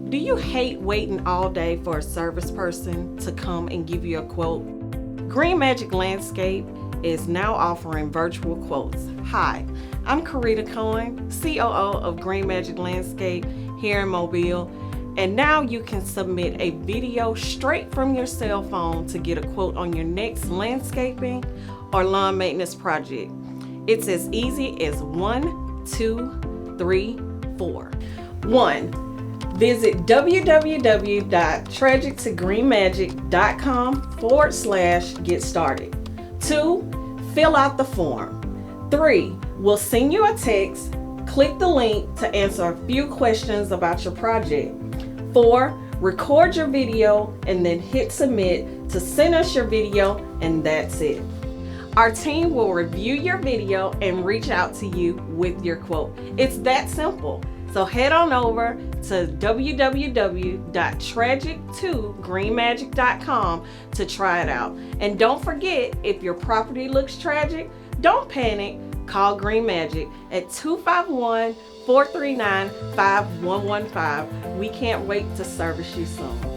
Do you hate waiting all day for a service person to come and give you a quote? Green Magic Landscape is now offering virtual quotes. Hi, I'm Karita Cohen, COO of Green Magic Landscape here in Mobile, and now you can submit a video straight from your cell phone to get a quote on your next landscaping or lawn maintenance project. It's as easy as 1, 2, 3, 4. 1. Visit www.tragictogreenmagic.com/get started. 2. Fill out the form. 3. We'll send you a text. Click the link to answer a few questions about your project. 4. Record your video and then hit submit to send us your video, and that's it. Our team will review your video and reach out to you with your quote. It's that simple. So head on over to www.tragic2greenmagic.com to try it out. And don't forget, if your property looks tragic, don't panic. Call Green Magic at 251-439-5115. We can't wait to service you soon.